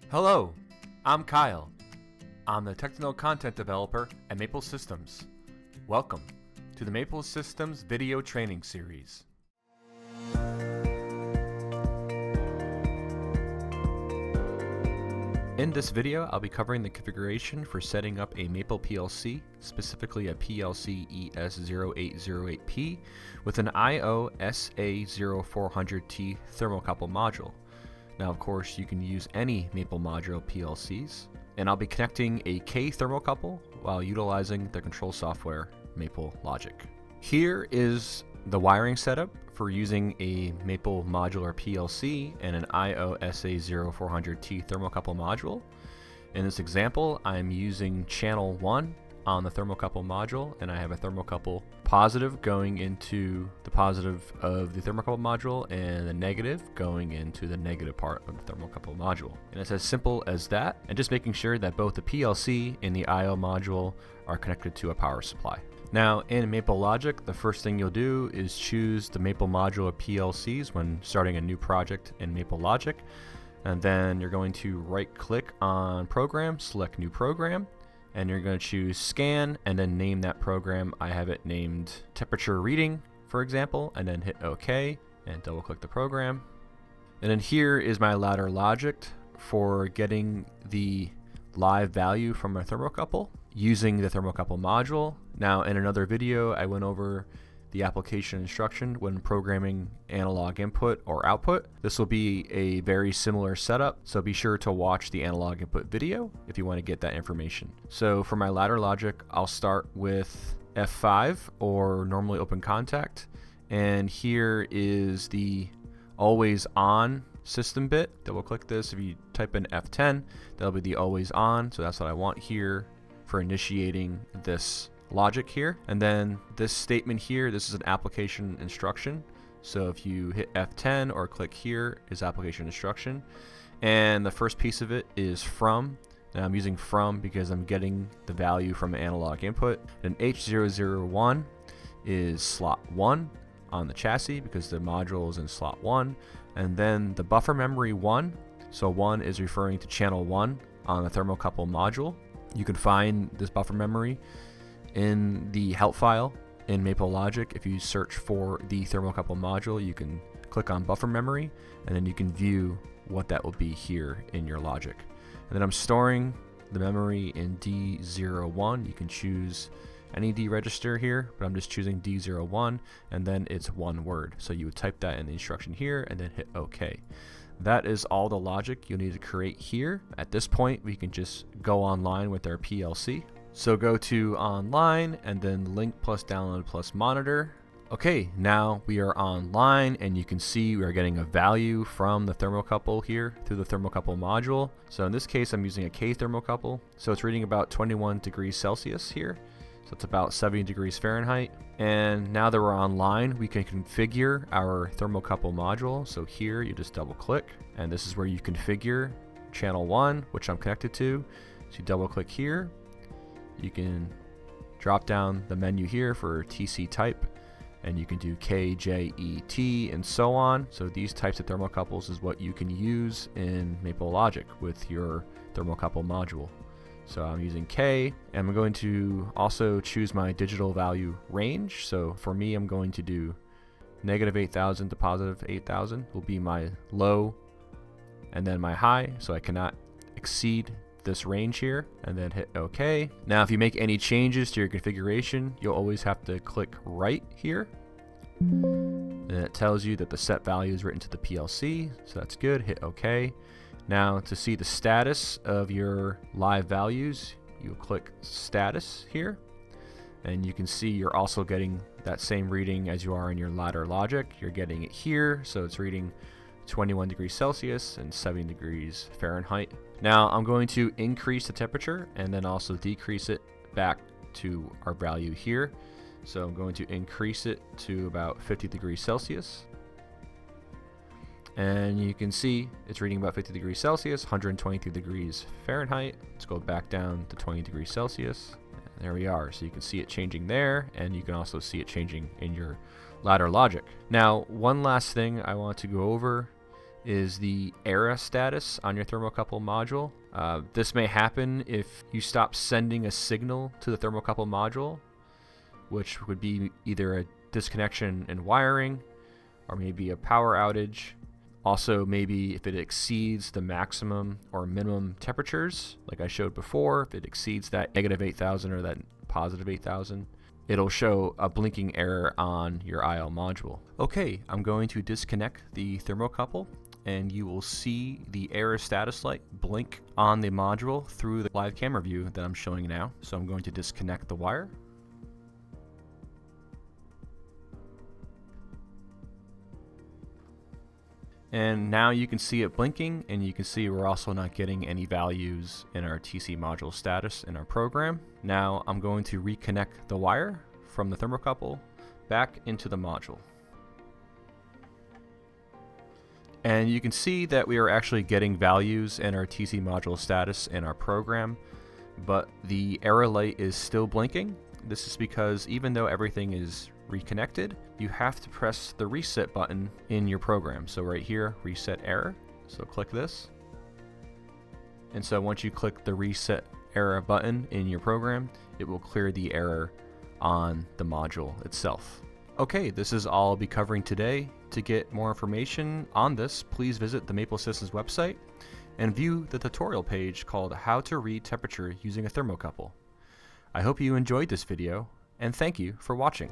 Hello, I'm Kyle. I'm the technical content developer at Maple Systems. Welcome to the Maple Systems video training series. In this video, I'll be covering the configuration for setting up a Maple PLC, specifically a PLC ES0808P, with an IO SA0400T Thermocouple Module. Now, of course, you can use any Maple Modular PLCs, and I'll be connecting a K thermocouple while utilizing the control software MapleLogic. Here is the wiring setup for using a Maple Modular PLC and an IO SA0400T Thermocouple Module. In this example, I'm using channel 1 on the Thermocouple Module, and I have a thermocouple positive going into the positive of the Thermocouple Module and the negative going into the negative part of the Thermocouple Module. And it's as simple as that, and just making sure that both the PLC and the IO module are connected to a power supply. Now, in MapleLogic, the first thing you'll do is choose the Maple Modular PLCs when starting a new project in MapleLogic, and then you're going to right-click on Program, select New Program, and you're going to choose Scan, and then name that program. I have it named Temperature Reading, for example, and then hit OK, and double-click the program. And then here is my ladder logic for getting the live value from a thermocouple using the Thermocouple Module. Now, in another video, I went over the application instruction when programming analog input or output. This will be a very similar setup, so be sure to watch the analog input video if you want to get that information. So for my ladder logic, I'll start with F5 or normally open contact, and here is the always on system bit. Double click this. If you type in F10, that'll be the always on, so that's what I want here for initiating this logic here. And then this statement here, this is an application instruction, so if you hit F10 or click here is application instruction, and the first piece of it is from. Now I'm using from because I'm getting the value from analog input. And H001 is slot 1 on the chassis because the module is in slot 1, and then the buffer memory 1, so 1 is referring to channel 1 on the Thermocouple Module. You can find this buffer memory in the help file in MapleLogic. If you search for the Thermocouple Module, you can click on buffer memory, and then you can view what that will be here in your logic. And then I'm storing the memory in D01. You can choose any D register here, but I'm just choosing D01, and then it's one word. So you would type that in the instruction here and then hit OK. That is all the logic you'll need to create here. At this point, we can just go online with our PLC. So go to online and then link plus download plus monitor. Okay, now we are online, and you can see we are getting a value from the thermocouple here through the Thermocouple Module. So in this case, I'm using a K thermocouple. So it's reading about 21 degrees Celsius here. So it's about 70 degrees Fahrenheit. And now that we're online, we can configure our Thermocouple Module. So here you just double click, and this is where you configure channel 1, which I'm connected to. So you double click here. You can drop down the menu here for TC type, and you can do K, J, E, T, and so on. So these types of thermocouples is what you can use in MapleLogic with your Thermocouple Module. So I'm using K, and I'm going to also choose my digital value range. So for me, I'm going to do negative 8,000 to positive 8,000 will be my low, and then my high, so I cannot exceed this range here, and then hit OK. Now if you make any changes to your configuration, you'll always have to click right here, and it tells you that the set value is written to the PLC, so that's good. Hit OK. Now to see the status of your live values, you click status here, and you can see you're also getting that same reading as you are in your ladder logic. You're getting it here, so it's reading 21 degrees Celsius and 70 degrees Fahrenheit. Now I'm going to increase the temperature and then also decrease it back to our value here. So I'm going to increase it to about 50 degrees Celsius. And you can see it's reading about 50 degrees Celsius, 123 degrees Fahrenheit. Let's go back down to 20 degrees Celsius. And there we are. So you can see it changing there, and you can also see it changing in your ladder logic. Now, one last thing I want to go over is the error status on your thermocouple module. This may happen if you stop sending a signal to the thermocouple module, which would be either a disconnection in wiring or maybe a power outage. Also, maybe if it exceeds the maximum or minimum temperatures, like I showed before, if it exceeds that -8,000 or that +8,000, it'll show a blinking error on your IL module. Okay, I'm going to disconnect the thermocouple, and you will see the error status light blink on the module through the live camera view that I'm showing now. So I'm going to disconnect the wire. And now you can see it blinking, and you can see we're also not getting any values in our TC module status in our program. Now I'm going to reconnect the wire from the thermocouple back into the module. And you can see that we are actually getting values in our TC module status in our program, but the error light is still blinking. This is because even though everything is reconnected, you have to press the reset button in your program. So right here, reset error. So click this. And so once you click the reset error button in your program, it will clear the error on the module itself. Okay, this is all I'll be covering today. To get more information on this, please visit the Maple Systems website and view the tutorial page called How to Read Temperature Using a Thermocouple. I hope you enjoyed this video, and thank you for watching.